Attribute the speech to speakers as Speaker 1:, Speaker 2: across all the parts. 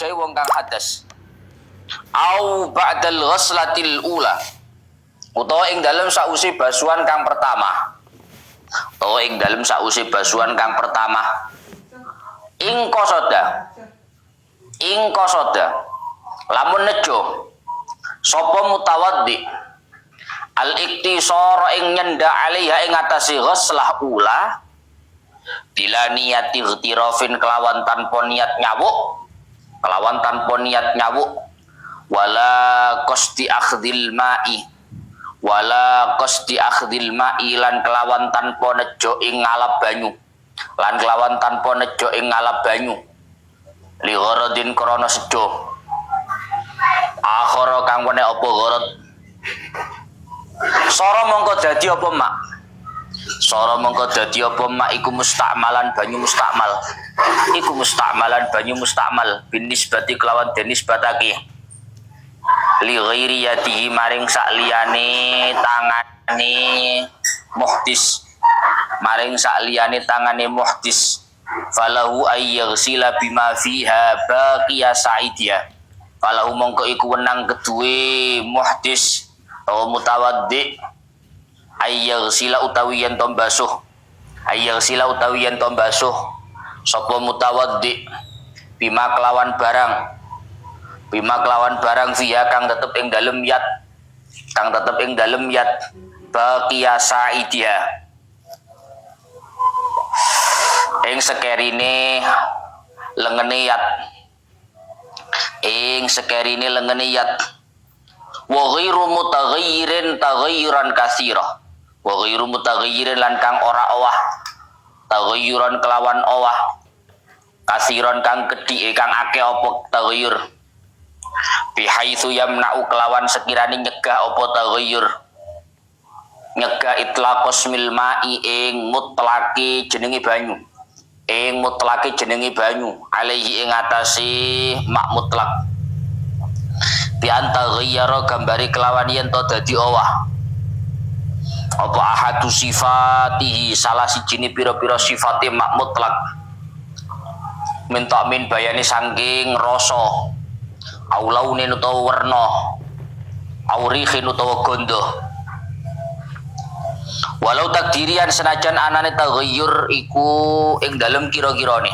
Speaker 1: wajai wong kang hadas. Au ba'dal ghuslatil ula. Utawa ing dalem sausi basuhan kang pertama. Utawa ing dalem sausi basuhan kang pertama. Ing kosoda. Lamun nejo. Sapa mutawaddi. Al-iktisara ing nyenda alaiha ing atase ghuslah ula. Bila niati ightirafin kelawan tanpa niat nyawuk. Wala qasdi akhdil ma'i lan kelawan tanpa nejo ing ngalap banyu li gharadin krana sedo akhara kang wene apa gharad sara mongko dadi apa mak iku mustakmalan banyu mustakmal bin nisbati kelawan denisbatake li ghairi yadihi maring sakliyane tangane muhdis falahu ayyaghsila bima fiha baqiya sa'idia falahu mongko iku wenang keduwe muhdis atau mutawaddi ayyaghsila utawi yen to basuh sapa mutawaddi bima kelawan barang fiha kang tetep ing dalem yat baqiya sa'idia ing sekerine lengene yat wa ghairu mutaghayyirin taghayyuran katsira wa ghairu mutaghayyirin lan kang ora owah taghayyuran kelawan owah kasiron kang gedhi kang akeh apa taghayyur bihaitsu yamna'u kelawan sekirane nyegah apa taghayyur nyegah itlaqos mil ma'i ing mutlaqi jenenge banyu alaihi ing atase mak mutlak bi antaghayyara gambari kelawan yen to dadi owah apa ahadu sifatihi salah sijine pira-pira sifate mak mutlak minta min bayani saking rasa au launin utawa werna au rihin utawa gondo walau takdirian senajan anane taghayyur iku ing dalem kira-kirane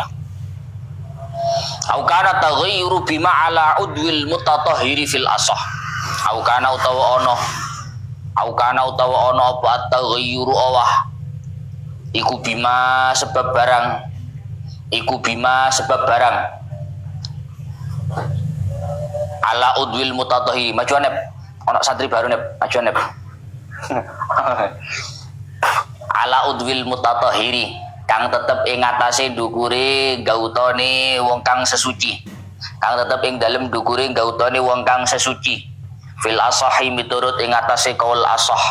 Speaker 1: au kana taghayyuru bima ala udwil mutatahhiri fil asah au kana utawa ana apa taghayyuru awah iku bima sebab barang ala udwil mutatahhiri majuan nep ana santri baru nep majuan nep ala udwil mutatahhiri kang tetep ing atase ndukure gautane wong kang sesuci fil asahi miturut ing atase kaul asah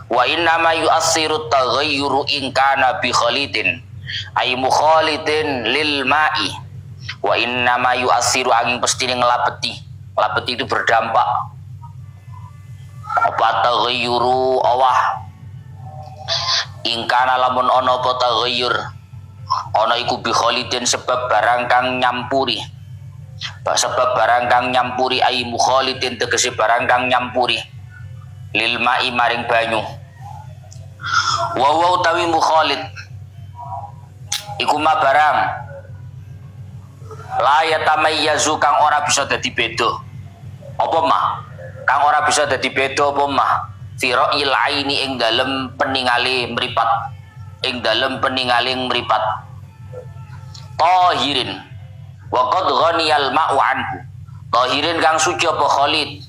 Speaker 1: wa inna ma yu'assiru taghayyuru in kana bi khalitin ay mukhalitin lil ma'i wa inna ma yu'assiru angin pestine nglapeti itu berdampak apa taghayyuru awah ingkana lamun ana apa taghayyur ana iku bi khalidin sebab barang kang nyampuri ai mukhalidin tegese barang kang nyampuri lil ma'i maring banyu wa utawi mukhalid iku ma barang la yatamayyazu kang ora bisa dadi beda apa mah kang ora bisa dadi beda apa mah fira'il aini ing dalem peningale mripat tahirin wa qad ghaniyal ma'u anhu tahirin kang suci apa khalid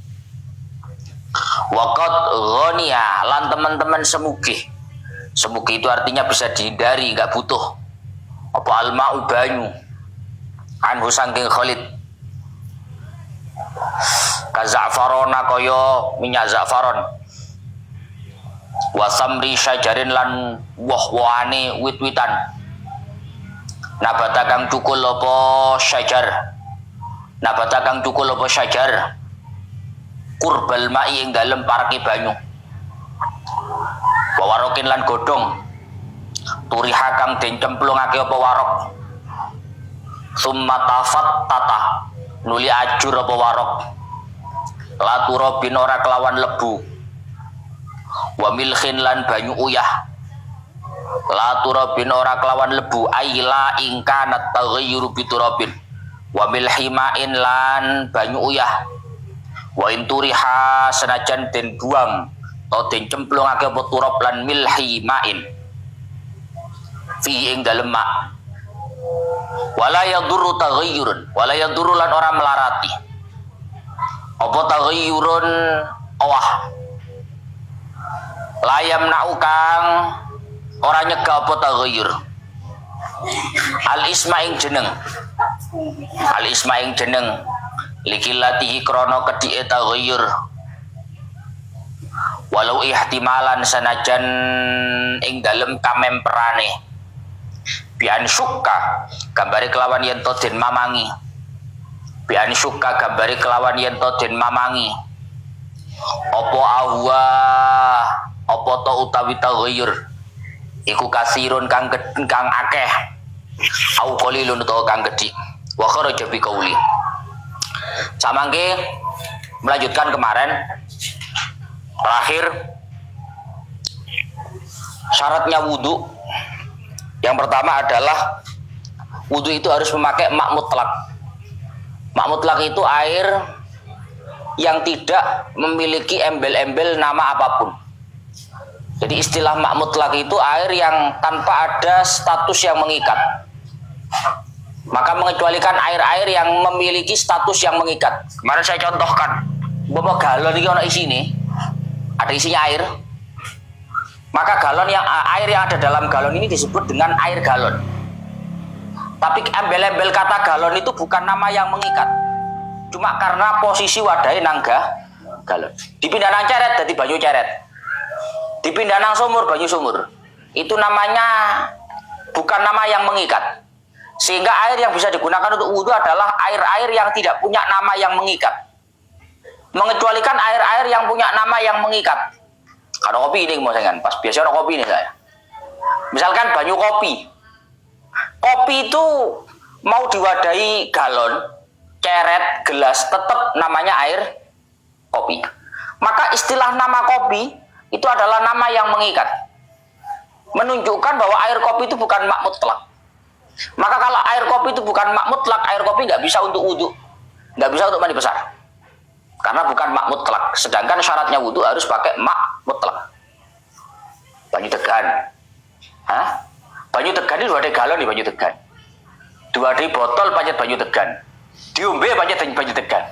Speaker 1: wa qad ghaniya lan teman-teman semugi itu artinya bisa dihindari enggak butuh apa al ma'u banyu anhu saking khalid kaza'farona kaya minyak za'faron wasamri syajarin lan woh-wohane wit-witan nabata kang cukul apa syajar kurbal ma'i ing dalem parake banyu wawarokin lan godhong turiha kang den cemplungake apa warok summa tafattata nuli ajur apa warok la turabin ora kelawan lebu wa milkhin lan banyu uyah la turabin ora kelawan lebu aila ingkanat taghayyuru biturabin wa milhimain lan banyu uyah wa inturiha senajan den buang atau den cemplungake apa turab lan milhimain fi ing dalem mak wala yadurru taghayyurun wala yadurru lan ora melarati apa taghayyurun awah layam naukang ora nyegah apa taghayyur al ismaing jeneng likilatihi krana kedhike taghayyur walau ihtimalan sanajan ing dalem kamemperane bian syukka gambare kelawan yen to den mamangi bian syukka gambare kelawan yen to den mamangi apa ahwa apa to utawi taghayyur iku kasirun kang akeh au qalilun utawa kang gedhi wa kharaja bi qauli samangke melanjutkan kemarin terakhir syaratnya wudu. Yang pertama adalah wudu itu harus memakai mak mutlak. Mak mutlak itu air yang tidak memiliki embel-embel nama apapun. Jadi istilah mak mutlak itu air yang tanpa ada status yang mengikat. Maka mengecualikan air-air yang memiliki status yang mengikat. Kemarin saya contohkan, bahwa galon ini ada isinya, ada isinya air. Maka galon yang air yang ada dalam galon ini disebut dengan air galon. Tapi embel-embel kata galon itu bukan nama yang mengikat. Cuma karena posisi wadahnya nangga galon. Dipindah nang ceret jadi banyu ceret. Dipindah nang sumur banyu sumur. Itu namanya bukan nama yang mengikat. Sehingga air yang bisa digunakan untuk wudhu adalah air-air yang tidak punya nama yang mengikat. Mengecualikan air-air yang punya nama yang mengikat. Kalau kopi ini mau saya kan, pas biasa orang kopi ini saya. Misalkan banyu kopi. Kopi itu mau diwadahi galon, ceret, gelas, tetap namanya air kopi. Maka istilah nama kopi itu adalah nama yang mengikat. Menunjukkan bahwa air kopi itu bukan mak mutlak. Maka kalau air kopi itu bukan mak mutlak, air kopi nggak bisa untuk wudhu, nggak bisa untuk mandi besar. Karena bukan mak mutlak. Sedangkan syaratnya wudhu harus pakai mak mutlak. Banyu Tegan. Hah? Banyu Tegan ini 2 galon di banyu Tegan. 2 botol pancet banyu Tegan. Diombe pancet banyu Tegan.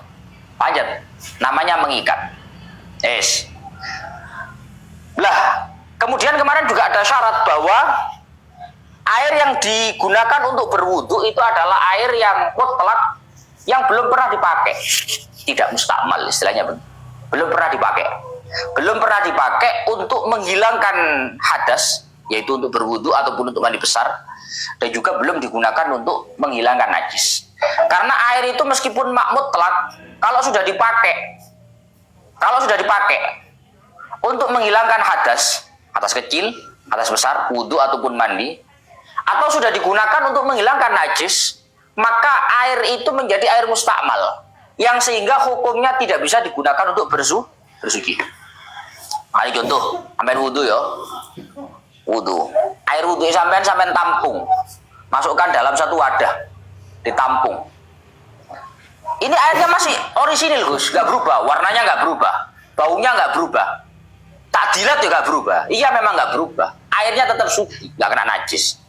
Speaker 1: Pancet. Namanya mengikat. Lah, kemudian kemarin juga ada syarat bahwa air yang digunakan untuk berwudhu itu adalah air yang mutlak yang belum pernah dipakai. Tidak mustakmal istilahnya, belum pernah dipakai untuk menghilangkan hadas, yaitu untuk berwudu ataupun untuk mandi besar, dan juga belum digunakan untuk menghilangkan najis. Karena air itu meskipun mak mutlak, kalau sudah dipakai untuk menghilangkan hadas kecil, hadas besar, wudu ataupun mandi, atau sudah digunakan untuk menghilangkan najis, maka air itu menjadi air mustakmal, yang sehingga hukumnya tidak bisa digunakan untuk bersuci. Ini contoh, sampean wudu ya. Wudu. Air wudu sampean tampung. Masukkan dalam satu wadah. Ditampung. Ini airnya masih orisinil, Gus, nggak berubah, warnanya nggak berubah, baunya nggak berubah. Takdilat juga nggak berubah. Iya, memang nggak berubah. Airnya tetap suci, nggak kena najis.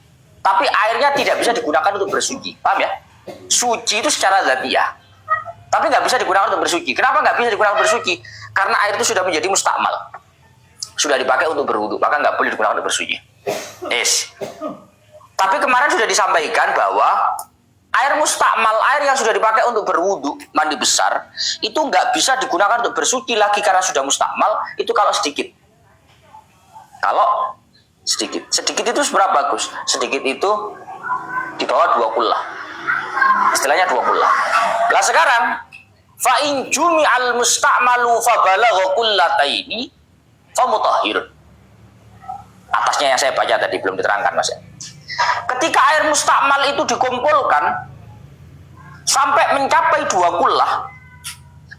Speaker 1: Tapi airnya tidak bisa digunakan untuk bersuci. Paham ya? Suci itu secara zatiah. Tapi nggak bisa digunakan untuk bersuci. Kenapa nggak bisa digunakan untuk bersuci? Karena air itu sudah menjadi mustakmal. Sudah dipakai untuk berwudu, maka nggak boleh digunakan untuk bersuci. Tapi kemarin sudah disampaikan bahwa air mustakmal, air yang sudah dipakai untuk berwudu, mandi besar, itu nggak bisa digunakan untuk bersuci lagi karena sudah mustakmal, itu kalau sedikit. Kalau sedikit. Sedikit itu seberapa, Gus? Sedikit itu di bawah 2 kullah. Istilahnya 2 kullah. Lah sekarang fa in jumi'al musta'malu fa balagha kullataini fa mutahhirun. Atasnya yang saya baca tadi belum diterangkan, Mas. Ketika air mustakmal itu dikumpulkan, sampai mencapai 2 kullah,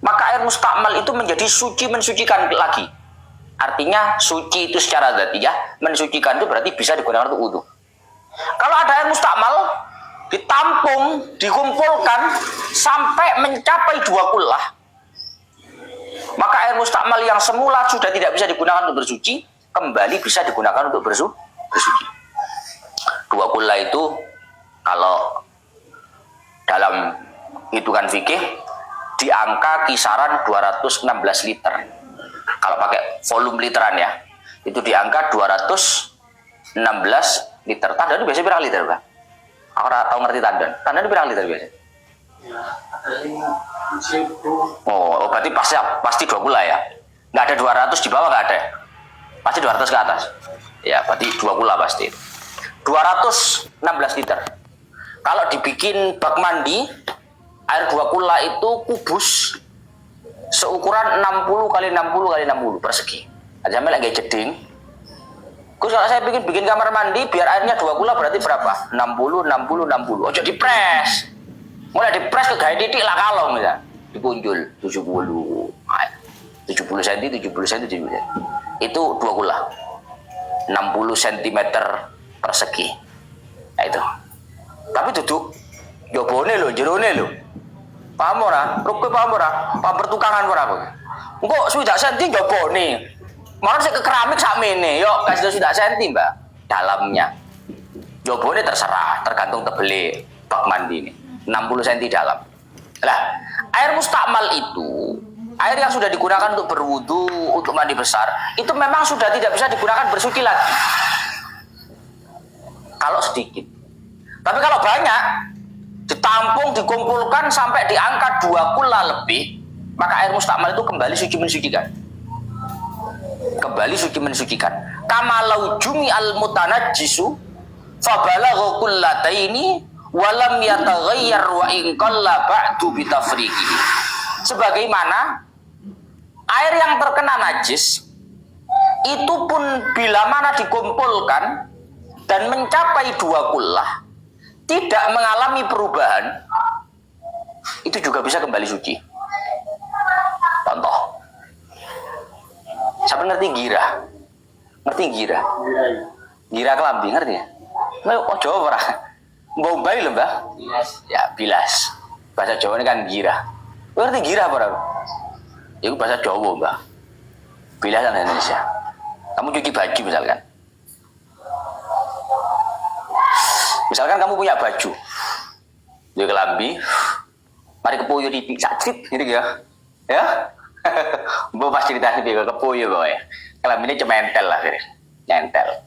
Speaker 1: maka air mustakmal itu menjadi suci, mensucikan lagi. Artinya suci itu secara dzatiyah, mensucikan itu berarti bisa digunakan untuk wudu. Kalau ada air mustakmal ditampung, dikumpulkan sampai mencapai 2 kullah, maka air mustakmal yang semula sudah tidak bisa digunakan untuk bersuci, kembali bisa digunakan untuk bersuci. 2 kullah itu kalau dalam hitungan fikih di angka kisaran 216 liter. Kalau pakai volume literan ya, itu di angka 216 liter. Tandan itu biasanya berapa liter, Pak? Aku tahu ngerti tandan. Tandan itu berapa liter biasanya? Oh, berarti pasti 2 kullah ya. Nggak ada 200 di bawah, nggak ada. Pasti 200 ke atas. Ya, berarti 2 kullah pasti. 216 liter. Kalau dibikin bak mandi, air 2 kullah itu kubus seukuran 60 kali 60 kali 60 persegi. Aja lagi jeding. Gus, kalau saya bikin kamar mandi biar airnya 2 kullah berarti berapa? 60 60 60. Ojo dipres. Mulai dipres ke gaya titik lah kalong ya. Dipunjul 70. 70 cm, 70 cm, 70 cm. Itu 2 kullah. 60 cm persegi. Nah itu. Tapi duduk jobone lho, jerone lho. Paham ora? Rukun paham ora? Paham pertukangan ora kok? Engko swidak senti jobone. Malah sik ke keramik sakmene. Yo kasih swidak senti, Mbak. Dalamnya. Jobone terserah, tergantung tebele bak mandi ini. 60 cm dalam. Lah, air mustakmal itu air yang sudah digunakan untuk berwudu, untuk mandi besar, itu memang sudah tidak bisa digunakan bersuci lagi. Kalau sedikit. Tapi kalau banyak, ditampung, dikumpulkan sampai di angka 2 kullah lebih, maka air mustakmal itu kembali suci mensucikan. Kembali suci mensucikan. Kama lau jumi al mutanajjisu fabalagha kullataini walam yataghayyar wa in qalla ba'du bitafriqihi. Sebagaimana air yang terkena najis itu pun bila mana dikumpulkan dan mencapai 2 kullah, tidak mengalami perubahan, itu juga bisa kembali suci. Contoh, siapa ngerti gira? Ngerti gira? Gira kelambi, ngerti ya? Oh Jawa ora? Mbau bayi lho, Mbak? Bilas. Ya, bilas. Bahasa Jawa ini kan gira. Ngerti gira apa ora? Itu bahasa Jawa, Mbak. Bilas kan Indonesia. Kamu cuci baju misalkan. Misalkan kamu punya baju, dia kelambi, mari kepoyo di sakit, gitu ya, ya, bu pas cerita sih dia kepoyo boy, kelambi ini cuma entel lah, nyentel,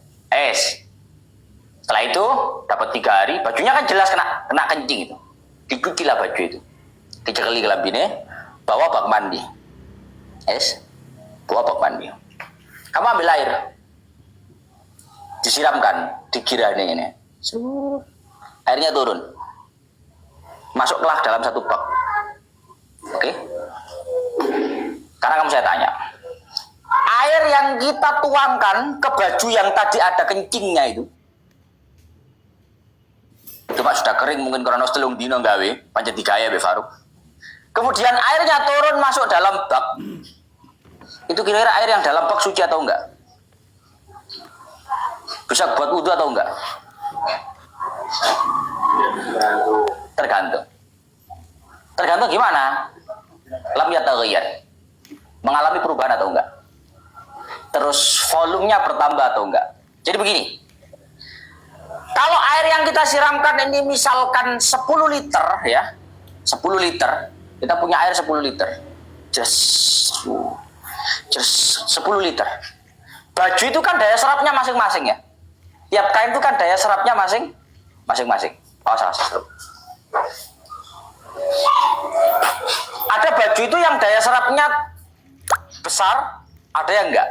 Speaker 1: setelah itu dapat 3 hari, bajunya kan jelas kena kencing itu, dicuci lah baju itu, dicekali kelambi ini, bawa bak mandi, bawa bak mandi, kamu ambil air, disiramkan, dikira ini. Airnya turun, masuklah dalam satu bak. Oke. Karena kamu saya tanya, air yang kita tuangkan ke baju yang tadi ada kencingnya itu cuma sudah kering, mungkin karena telung dino gawe pancet digaya Be Faruk. Kemudian airnya turun masuk dalam bak. Itu kira-kira air yang dalam bak suci atau enggak? Bisa buat wudu atau enggak? Tergantung gimana? Lam yataghayyar. Mengalami perubahan atau enggak? Terus volumenya bertambah atau enggak? Jadi begini. Kalau air yang kita siramkan ini misalkan 10 liter ya. 10 liter. Kita punya air 10 liter. Just 10 liter. Baju itu kan daya serapnya masing-masing ya. Tiap kain itu kan daya serapnya masing-masing. Oh, salah. Ada baju itu yang daya serapnya besar, ada yang enggak.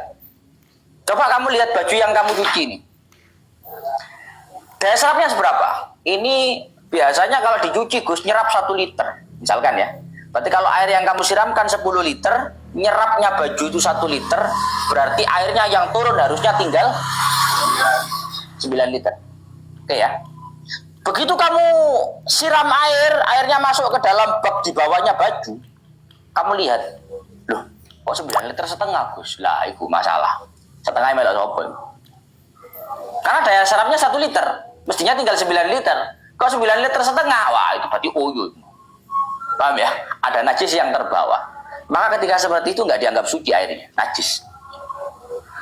Speaker 1: Coba kamu lihat baju yang kamu cuci ini. Daya serapnya seberapa? Ini biasanya kalau dicuci Gus nyerap 1 liter. Misalkan ya. Berarti kalau air yang kamu siramkan 10 liter, nyerapnya baju itu 1 liter, berarti airnya yang turun harusnya tinggal 9 liter. Oke ya. Begitu kamu siram air, airnya masuk ke dalam bak di bawahnya baju, kamu lihat, loh, kok 9,5 liter Gus? Lah, itu masalah. Setengah melok sopo. Karena daya serapnya 1 liter, mestinya tinggal 9 liter. Kok 9,5 liter? Wah, itu berarti uyut. Paham ya? Ada najis yang terbawa. Maka ketika seperti itu nggak dianggap suci airnya, najis.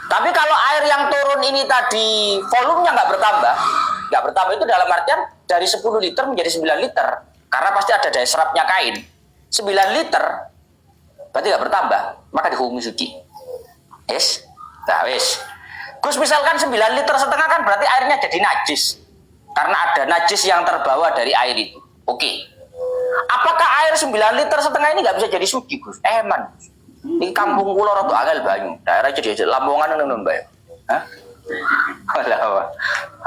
Speaker 1: Tapi kalau air yang turun ini tadi volumenya nggak bertambah itu dalam artian dari 10 liter menjadi 9 liter. Karena pasti ada daya serapnya kain. 9 liter berarti nggak bertambah, maka dihukumi suci. Yes? Nah, wis. Gus, misalkan 9,5 liter kan berarti airnya jadi najis. Karena ada najis yang terbawa dari air itu. Oke. Apakah air 9,5 liter ini nggak bisa jadi suci, Gus? Eman. Di kampung kula rada angel banyu. Daerah jadi Lamongan ngono, Mbak. Hah? Lah.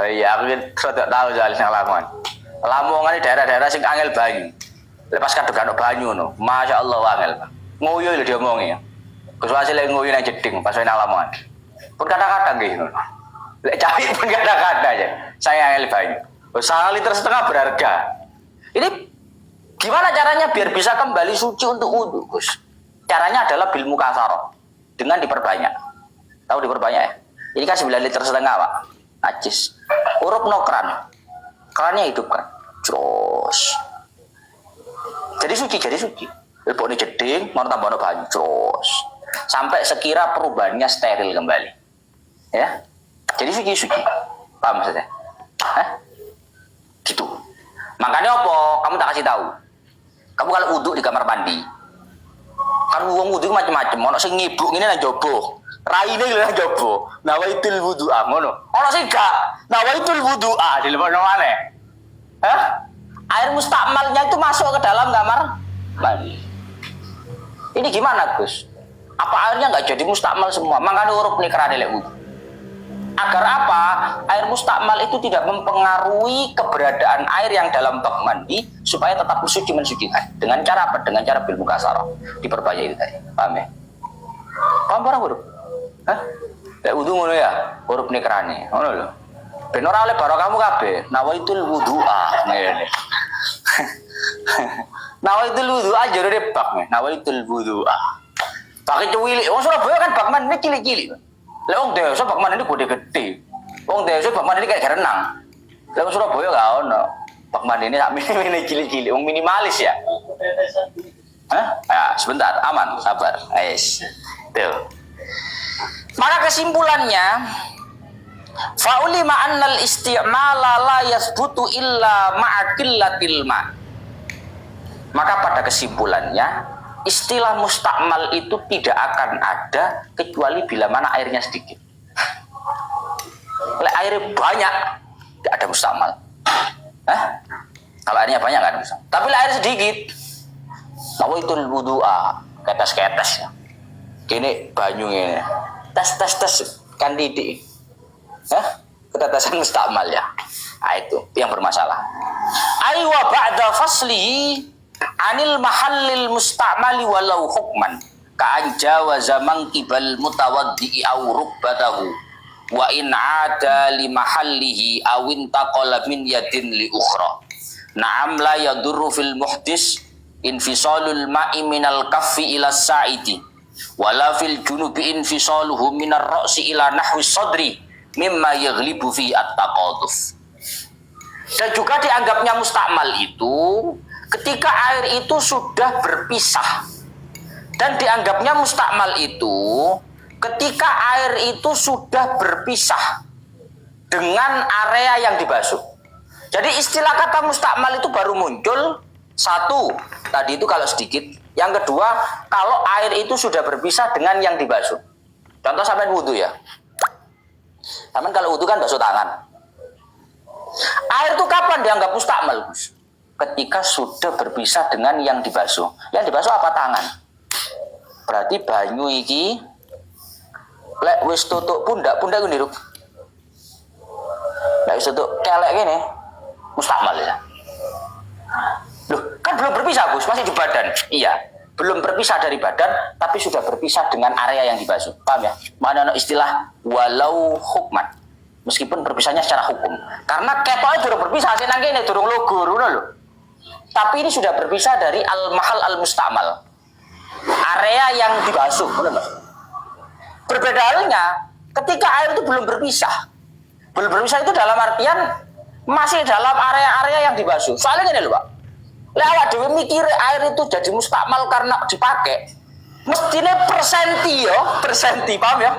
Speaker 1: Oh iya, aku rada tahu soal nang Lamongan. Lamongan ini daerah-daerah sing angel banyu. Lepas kadang banyu ngono. Masyaallah angel. Ngoyo lho diomongi ya. Gus hasil ngoyo nang jeding pas nang Lamongan. Pun kadang-kadang nggih ngono. Lek cawi pun kadang-kadang aja. Saya angel banyu. 1,5 liter berharga. Ini gimana caranya biar bisa kembali suci untuk wudu, Gus? Caranya adalah bil mukasarah, dengan diperbanyak. Tahu diperbanyak ya? Ini kan 9,5 liter Pak. Najis. Urup no keran. Kerannya hidupkan. Terus. Jadi suci. Leboknya jeding, mau tambah no banyu. Terus. Sampai sekira perubahannya steril kembali. Ya. Jadi suci. Paham maksudnya? Hah? Gitu. Makanya apa? Kamu tak kasih tahu. Kamu kalau wudhu di kamar mandi, kan wong wudhu macam-macam. Ono sing ngibuk ngene nang jobo, raine lho nang jobo. Nawaitul wudhu'a ngono. Ono sing gak nawaitul wudhu'a dilebokno maneh. Hah? Air mustakmalnya itu masuk ke dalam kamar mandi. Ini gimana, Gus? Apa airnya nggak jadi mustakmal semua? Makanya urup nih kerane lek wudhu. Agar apa? Air mustakmal itu tidak mempengaruhi keberadaan air yang dalam bak mandi supaya tetap suci mensucikan. Dengan cara apa? Dengan cara bil mukasarah. Diperbanyak itu tadi. Paham ya? Paham barang huruf? Hah? Lek wudu ngono ya? Huruf nih kerane. Ngono lho. Ben ora oleh barang kamu kabeh. Nawaitul wudu'a. Ngene. Nawaitul wudu'a jare bak nih. Nawaitul wudu'a. Pakai cuwilik. Wong Surabaya kan bak mandi cilik-cilik. Lek wong desa bak mandi gede-gede. Wong desa bak mandi kayak renang. Lek wong Surabaya gak ono. Bak mandi ini sak mini cilik-cilik, wong minimalis ya. Hah? Ya, sebentar, aman, sabar. Ais. Tuh. Maka kesimpulannya, fa'ulima annal isti'mala la yasbutu illa ma'a qillatil ma'. Maka pada kesimpulannya, istilah mustakmal itu tidak akan ada kecuali bila mana airnya sedikit. Kalau airnya banyak, tidak ada mustakmal. Hah? Kalau airnya banyak nggak ada mustakmal. Tapi kalau air sedikit, nawaitul wudu'a, ketes-ketes ya. Kini banyu ini, tes kan didik. Hah? Ketetesan mustakmal ya. Nah, itu yang bermasalah. Aywa ba'da faslihi anil mahallil mustamali walau hukman ka'anja wa zaman kibal mutawaddi'i aw rubbatahu wa in ada li mahallihi awin taqala min yadin li ukhra na'am la yadurru fil muhdis infisalul ma'i minal kaffi ila sa'idi wala fil junubi infisaluhu minar ra'si ila nahwi sadri mimma yaghlibu fi at-taqaduf. Dan juga dianggapnya mustakmal itu ketika air itu sudah berpisah. Dan dianggapnya mustakmal itu ketika air itu sudah berpisah dengan area yang dibasuh. Jadi istilah kata mustakmal itu baru muncul satu, tadi itu kalau sedikit. Yang kedua, kalau air itu sudah berpisah dengan yang dibasuh. Contoh sampai wudhu ya. Sampai kalau wudhu kan basuh tangan. Air itu kapan dianggap mustakmal, Gus? Ketika sudah berpisah dengan yang dibasuh. Yang dibasuh apa? Tangan. Berarti banyu iki lek wis tutuk pundak ku ndiruk. Lek wis tutuk kelek kene mustakmal ya. Loh, kan belum berpisah, Gus, masih di badan. Iya, belum berpisah dari badan tapi sudah berpisah dengan area yang dibasuh. Paham ya? Mana istilah walau hukman. Meskipun berpisahnya secara hukum. Karena ketoknya durung berpisah sih nang kene durung lugur ngono lho. Tapi ini sudah berpisah dari al-mahal al-mustamal. Area yang dibasuh, ngono lho. Berbeda halnya ketika air itu belum berpisah. Belum berpisah itu dalam artian masih dalam area-area yang dibasuh. Soalnya gini lho, Pak. Lewat dewe mikir air itu jadi mustakmal karena dipakai. Mestinya persenti, paham ya?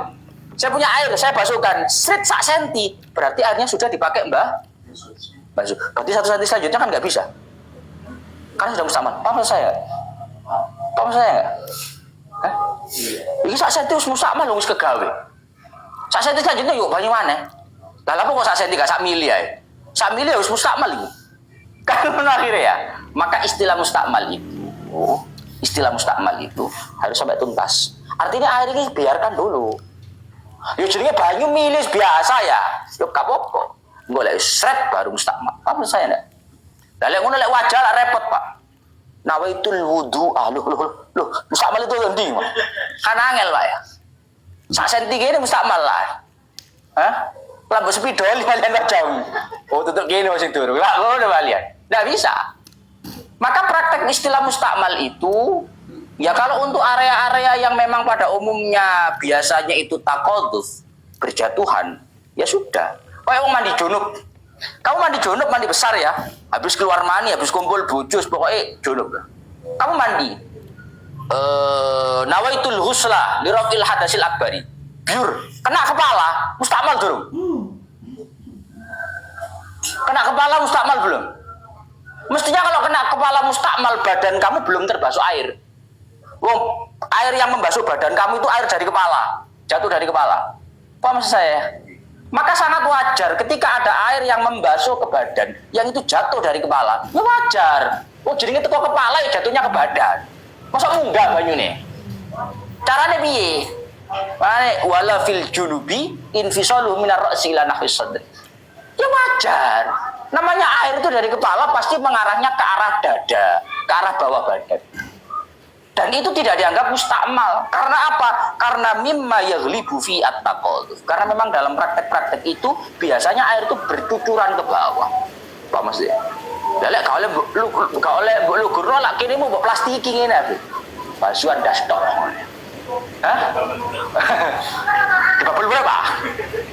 Speaker 1: Saya punya air, saya basuhkan, srit sak senti, berarti airnya sudah dipakai basuh. Berarti 1 senti selanjutnya kan nggak bisa, karena sudah mustakmal. Paham saya? Paham saya nggak? Ini sak senti harus mustakmal, harus kegawe. Sak senti selanjutnya yuk banyak mana? Lalu apa kok sak senti gak sak mili ya? Sak mili harus mustakmal ini. Kan akhirnya ya. Maka istilah mustakmal itu harus sampai tuntas. Artinya air ini biarkan dulu. Ya jadinya banyu milis biasa ya. Yo gak apa-apa. Golek sret baru mustakmal. Paham saya enggak? Lah lek ngono lek wajah lah repot, Pak. Nawaitul wudu. Loh, mustakmal itu endi, Pak? Kan angel, Pak ya. Sak senti kene mustakmal lah. Hah? Lampu spidol kalian tak jauh. Oh, tutup kene sing turu. Lah ngono kalian. Enggak bisa. Maka praktek istilah mustakmal itu ya kalau untuk area-area yang memang pada umumnya biasanya itu takoduf, berjatuhan, ya sudah. Kayak mandi junub. Kamu mandi junub, mandi besar ya. Habis keluar mani, habis kumpul bujus, pokoknya junub. Kamu mandi. Nawaitul husla lirafil hadasil akbari. Biur, kena kepala, mustakmal durung. Kena kepala mustakmal belum? Mestinya kalau kena kepala mustakmal badan kamu belum terbasuh air. Wong, air yang membasuh badan kamu itu air dari kepala, jatuh dari kepala. Apa maksud saya? Maka sangat wajar ketika ada air yang membasuh ke badan, yang itu jatuh dari kepala. Ya wajar. Oh, jadi itu kok kepala ya jatuhnya ke badan. Masa munggah banyune? Caranya piye? Wala fil junubi infisalu minar ra'si ila nahwis sadri. Ya wajar. Namanya air itu dari kepala pasti mengarahnya ke arah dada, ke arah bawah badan. Dan itu tidak dianggap mustakmal. Karena apa? Karena mimma yaghlibu fi at-taqalluf. Karena memang dalam praktek-praktek itu biasanya air itu bercucuran ke bawah. Pak Mas ya. Lek gak oleh lu guru lak kene mau plastik ngene aku. Basuhan dastor. Hah? Dibabul berapa?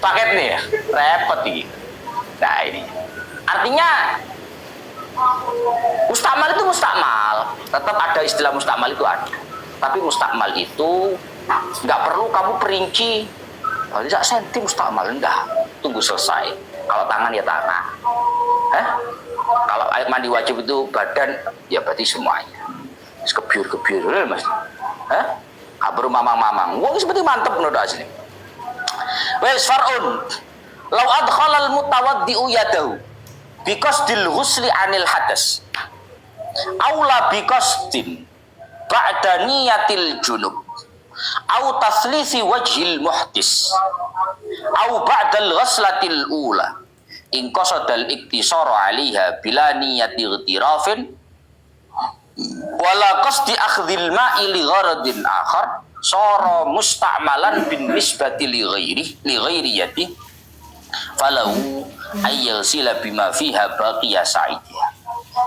Speaker 1: Paket nih ya. Repot iki. Nah ini. Artinya mustakmal itu mustakmal, tetap ada istilah mustakmal itu ada. Tapi mustakmal itu nggak perlu kamu perinci. Kalau tidak senti mustakmal enggak, tunggu selesai. Kalau tangan ya tangan. Kalau air mandi wajib itu badan, ya berarti semuanya. Kebiur, mas. Gak perlu mamang-mamang. Wong seperti mantep menurut asli. Wes farun, lau adkhalal mutawaddi'u yadahu biqasdil ghusli anil hadas aula biqasdin ba'da niyatil junub au taslisi wajhil muhdis au ba'dal ghaslatil ula in qasadal iktisara 'alaiha bila niyati ightirafin wala qasdi akhdhil ma'i li gharadin akhar sara musta'malan bin nisbati li ghairiyati falahu ayyasila bima fiha baqiya sa'idiha.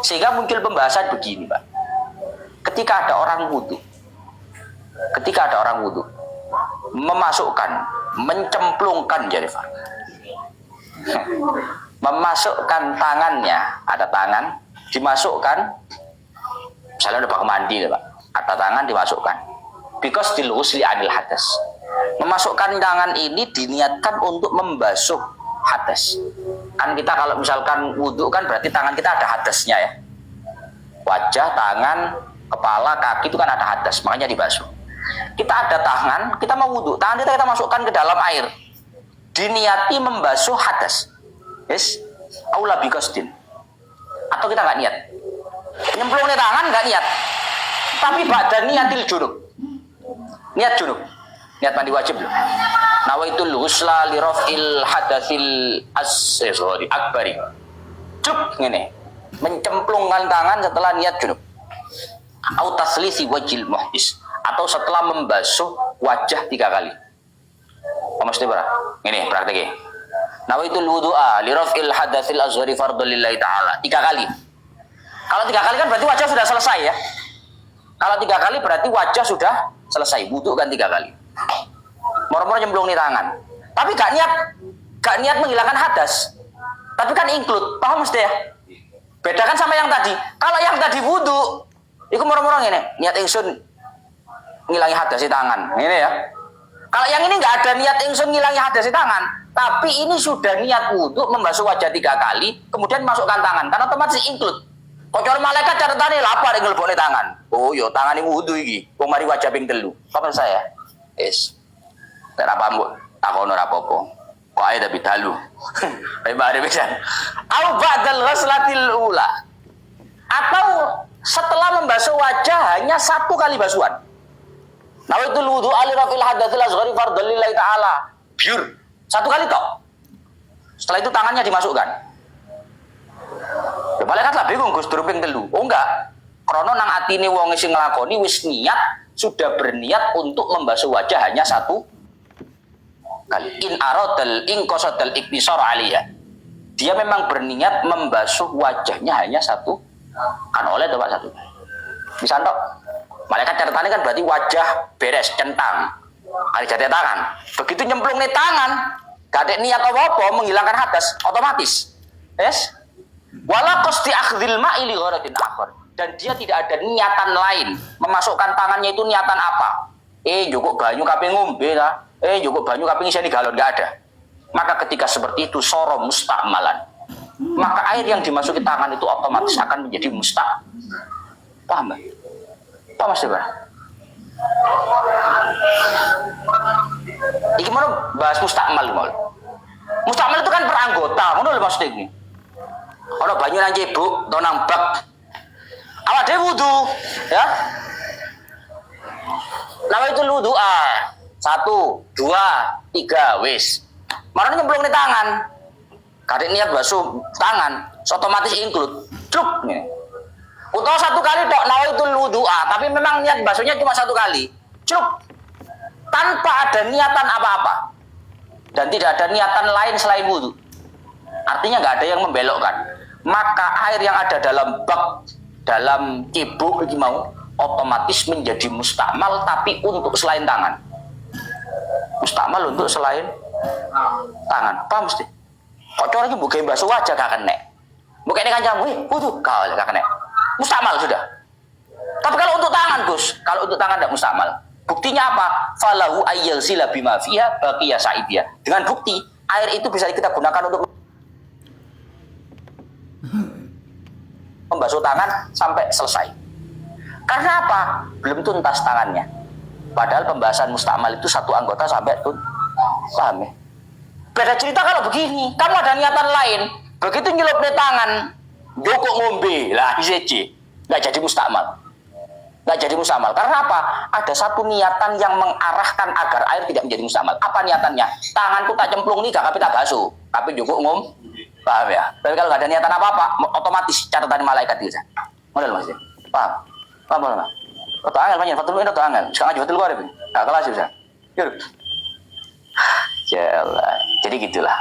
Speaker 1: Sehingga muncul pembahasan begini, Pak. Ketika ada orang wudu memasukkan, mencemplungkan jari Pak. Memasukkan tangannya, ada tangan dimasukkan, misalnya udah pakai mandi Pak. Ada tangan dimasukkan. Because dilghusli anil hadas. Memasukkan tangan ini diniatkan untuk membasuh hadas. Kan kita kalau misalkan wudhu kan berarti tangan kita ada hadasnya ya. Wajah, tangan, kepala, kaki itu kan ada hadas, makanya dibasuh. Kita ada tangan, kita mau wudhu, tangan kita masukkan ke dalam air. Diniati membasuh hadas. Yes, aula biqasdin. Atau kita nggak niat. Nyemplung di tangan nggak niat. Tapi ba'da niatil junub. Niat junub. Niat mandi wajib loh. Nawaitul ghusla li raf'il hadatsil asghari akbari. Cuk ngene. Mencemplungkan tangan setelah niat junub. Au taslisi wajhil muhdis, atau setelah membasuh wajah 3 kali. Apa mesti berapa? Ngene prakteknya. Nawaitul wudu'a li raf'il hadatsil azhari fardhu lillahi ta'ala. 3 kali. Kalau 3 kali kan berarti wajah sudah selesai ya. Kalau 3 kali berarti wajah sudah selesai. Wudu kan 3 kali. Moro-moro nyemplung di tangan. Tapi gak niat menghilangkan hadas. Tapi kan include. Paham mesti ya? Bedakan sama yang tadi. Kalau yang tadi wudu, itu moro-moro ngene, niat ingsun ngilangi hadas di tangan. Ini ya. Kalau yang ini nggak ada niat ingsun ngilangi hadas di tangan, tapi ini sudah niat wudu membasuh wajah 3 kali, kemudian masukkan tangan, karena otomatis include. Kocor malaikat catatane lapar ing nglebokne tangan. Oh yo tangan ini wudu iki. Wong mari wajah ping 3. Apa saya? Yes. Ora pamuk, takono ora apa-apa. Kok ae tapi dalu. Ayo mari pisan. Au ba'dal ghaslatil ula. Atau setelah membasuh wajah hanya 1 kali basuhan. Nawaitul wudu ali rafil hadatsil asghari fardhu lillahi ta'ala. Biur. 1 kali tok. Setelah itu tangannya dimasukkan. Ya malaikat lah bingung Gus durung ping 3. Oh enggak. Krana nang atine wong sing nglakoni wis niat, sudah berniat untuk membasuh wajah hanya 1 kali. In aradal inqasadal iktisar aliyah. Dia memang berniat membasuh wajahnya hanya 1. Kan oleh Pak 1. Bisa tok. Malaikat catatannya kan berarti wajah beres, centang. Kali jati tangan. Begitu nyemplung nih tangan, gak ada niat apa-apa menghilangkan hadas, otomatis. Yes? Wala qasdi akhdhil ma'i li gharadin akhar. Dan dia tidak ada niatan lain. Memasukkan tangannya itu niatan apa? Jukuk banyu kaping ngombe lah. Jukuk banyu kaping iseni galon, gak ada. Maka ketika seperti itu soro musta'malan. Maka air yang dimasuki tangan itu otomatis akan menjadi musta'mal. Paham gak? Apa Mas Debar? Iki mau bahas mustakmal mau. Mustakmal itu kan per anggota, ngono lho maksud iki. Ana banyu nang cebuk, to nang bak. Awak dhewe wudu, ya. Nawaitul wudu'a. 1, 2, 3 wis. Marane nyemplung di tangan. Kadek niat basuh tangan, otomatis include. Cuk nih. Utawa 1 kali tok nawaitul wudu'a, tapi memang niat basuhnya cuma 1 kali. Cuk. Tanpa ada niatan apa-apa. Dan tidak ada niatan lain selain wudu. Artinya nggak ada yang membelokkan. Maka air yang ada dalam bak, dalam cebok ini mau otomatis menjadi mustakmal, tapi untuk selain tangan. Mustakmal untuk selain tangan. Paham mesti? Kok cara iki mbok gawe basuh wajah gak kena. Mbok kene kancamu, wudu gak kena. Mustakmal sudah. Tapi kalau untuk tangan, Gus, kalau untuk tangan tidak mustakmal. Buktinya apa? Falahu ayyal sila bima fiha baqiya sa'idiyah. Dengan bukti, air itu bisa kita gunakan untuk membasuh tangan sampai selesai. Karena apa? Belum tuntas tangannya. Padahal pembahasan mustakmal itu 1 anggota sampai tuntas. Paham ya? Beda cerita kalau begini, kamu ada niatan lain. Begitu nyelup di tangan, jokok ngombe, lah ICC. Nggak jadi mustakmal. Nggak jadi mustakmal. Karena apa? Ada 1 niatan yang mengarahkan agar air tidak menjadi mustakmal. Apa niatannya? Tanganku tak cemplung nih, gak tak basuh. Tapi jokok ngom. Paham ya? Tapi kalau nggak ada niatan apa-apa, otomatis catatan malaikat itu. Model Mas. Paham? Paham? Atau angel banyak, fatul ini atau angel. Sekarang aja fatul luar ini. Nggak kelas bisa. Yuk. Jalan. Jadi gitulah.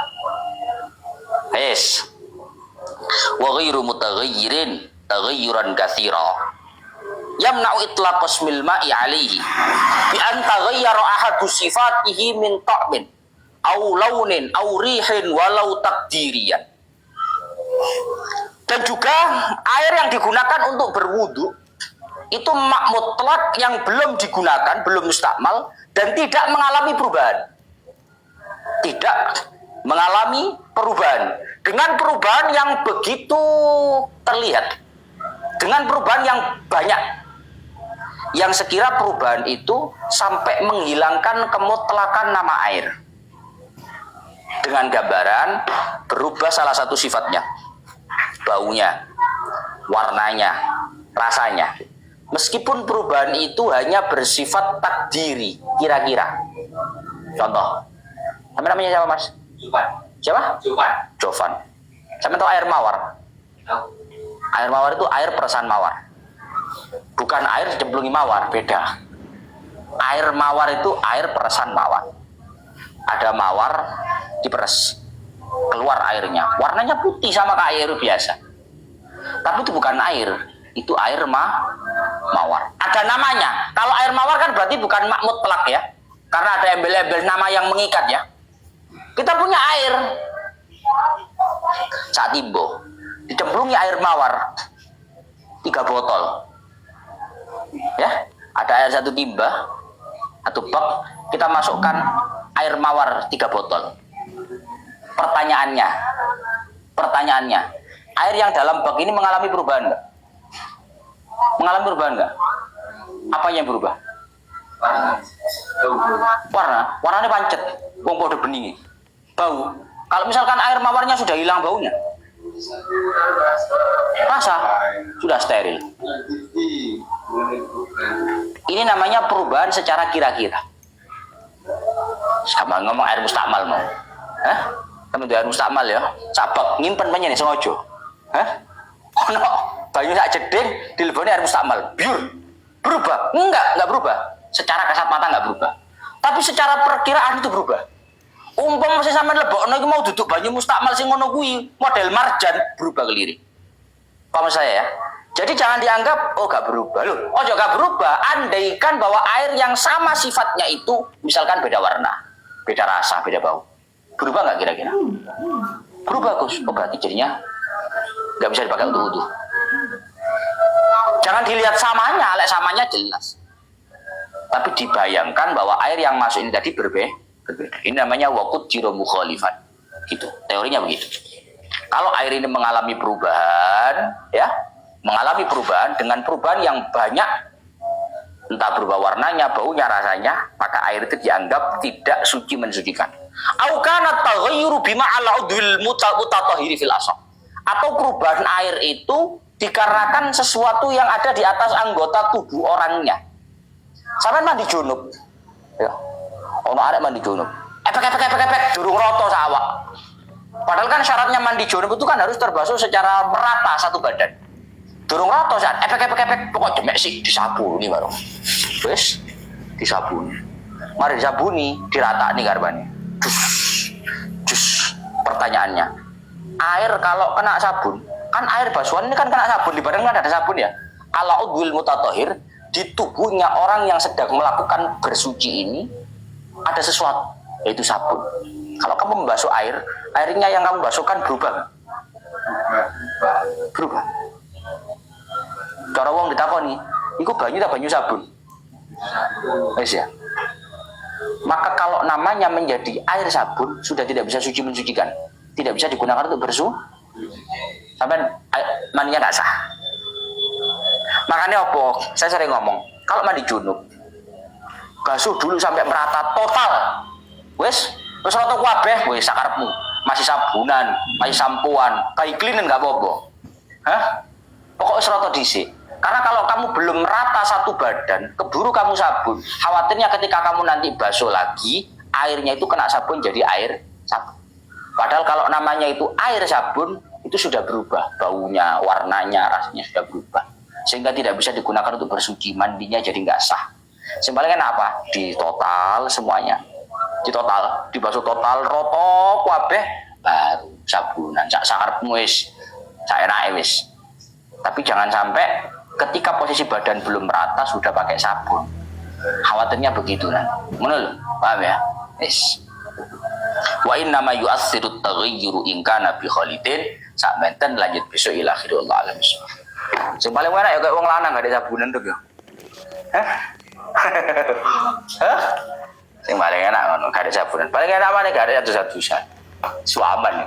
Speaker 1: Yes. Wa ghairu mutaghayyirin taghayyuran katsira. Yamna'u itlaq ismil ma'i 'alaihi bi an taghayyara ahadu sifatihi min ta'min aw launin aw rihin walau takdiriyan. Dan juga air yang digunakan untuk berwudu itu mutlak yang belum digunakan, belum mustakmal dan tidak mengalami perubahan. Tidak mengalami perubahan. Dengan perubahan yang begitu terlihat. Dengan perubahan yang banyak. Yang sekira perubahan itu sampai menghilangkan kemutlakan nama air. Dengan gambaran berubah salah satu sifatnya. Baunya, warnanya, rasanya. Meskipun perubahan itu hanya bersifat takdiri, kira-kira. Contoh. Sampai namanya siapa, Mas? Jovan. Siapa? Jovan. Jovan. Sampai tahu air mawar? Tahu. Air mawar itu air peresan mawar. Bukan air dicemplungi mawar, beda. Air mawar itu air peresan mawar. Ada mawar diperes. keluar airnya. Warnanya putih sama kayak air biasa. Tapi itu bukan air, itu air mawar. Ada namanya. Kalau air mawar kan berarti bukan mutlak ya. Karena ada embel-embel nama yang mengikat ya. Kita punya air. Saat Timbo dicemplungi air mawar 3 botol. Ya, ada air 1 timba, 1 bak, kita masukkan air mawar 3 botol. Pertanyaannya, air yang dalam bak ini mengalami perubahan enggak? Mengalami perubahan enggak? Apa yang berubah? Warnanya pancet, wong padha beningi. Bau. Kalau misalkan air mawarnya sudah hilang baunya, rasa sudah steril. Ini namanya perubahan secara kira-kira. Sama ngomong air mustakmal mau. Temen air mustakmal ya. Cabak nyimpen penyen sengaja. Ono banyu sak jeding dileboni air mustakmal. Biur. Berubah? Enggak berubah. Secara kasat mata enggak berubah. Tapi secara perkiraan itu berubah. Umpama masih sampean lebokno iki mau duduk banyu mustakmal sing ngono kuwi, model marjan berubah kelirik. Paham saya ya? Jadi jangan dianggap gak berubah loh. Gak berubah. Andaikan bahwa air yang sama sifatnya itu misalkan beda warna, beda rasa, beda bau. Berubah nggak kira-kira? Berubah Gus. Berarti jadinya nggak bisa dipakai untuk wudu. Jangan dilihat samanya, samanya jelas. Tapi dibayangkan bahwa air yang masuk ini tadi berbeda. Ini namanya waqut jiro mukhalifan. Gitu. Teorinya begitu. Kalau air ini mengalami perubahan, ya, mengalami perubahan dengan perubahan yang banyak, entah berubah warnanya, baunya, rasanya, maka air itu dianggap tidak suci mensucikan. Au kana taghayyuru bima ala udwil mutatahhiri fil asal. Atau perubahan air itu dikarenakan sesuatu yang ada di atas anggota tubuh orangnya. Sampai mandi junub. Ya. Ono arek mandi junub. Epek durung rata sawak. Padahal kan syaratnya mandi junub itu kan harus terbasuh secara merata satu badan. Durung rata saat epek pokok demek sih disabuni baru. Wis disabuni. Mari disabuni, diratakni karbane. Jus. Pertanyaannya, air kalau kena sabun, kan air basuhan ini kan kena sabun, di badan kan ada sabun ya. Ala udwil mutatahhir, di tubuhnya orang yang sedang melakukan bersuci ini ada sesuatu, yaitu sabun. Kalau kamu membasuh air, airnya yang kamu basuhkan berubah nggak? Berubah. Cara wong ditakoni, iku banyu tak banyu sabun? Wes ya. Maka kalau namanya menjadi air sabun sudah tidak bisa suci mensucikan, tidak bisa digunakan untuk bersuci. Sampai mandinya nggak sah. Makanya apa? Saya sering ngomong, kalau mandi junub, basuh dulu sampai merata total. Wes rata kabeh, wes sakarepmu. Masih sabunan, masih sampuan, kayak cleanan nggak apa-apa. Pokoknya rata dhisik. Karena kalau kamu belum merata satu badan, keburu kamu sabun. Khawatirnya ketika kamu nanti basuh lagi, airnya itu kena sabun jadi air sabun. Padahal kalau namanya itu air sabun, itu sudah berubah. Baunya, warnanya, rasanya sudah berubah. Sehingga tidak bisa digunakan untuk bersuci, mandinya jadi nggak sah. Sebaliknya apa? Di total semuanya. Di total, dibasuh total, roto, kabeh, baru sabunan. Sak sakarepmu wis, sak enake wis. Tapi jangan sampai ketika posisi badan belum merata sudah pakai sabun. Khawatirnya begitu kan. Menurut, paham ya? Yes. Wa inna ma yu'assiru taghayyuru in kana bi khalidin. Sak benten lanjut besok ila akhirul alam. Sing paling enak ya kayak wong lanang gak ada sabunan tuh ya. Sing paling enak ngono, gak ada sabunan. Paling enak mana gak ada satu-satusan. Suaman.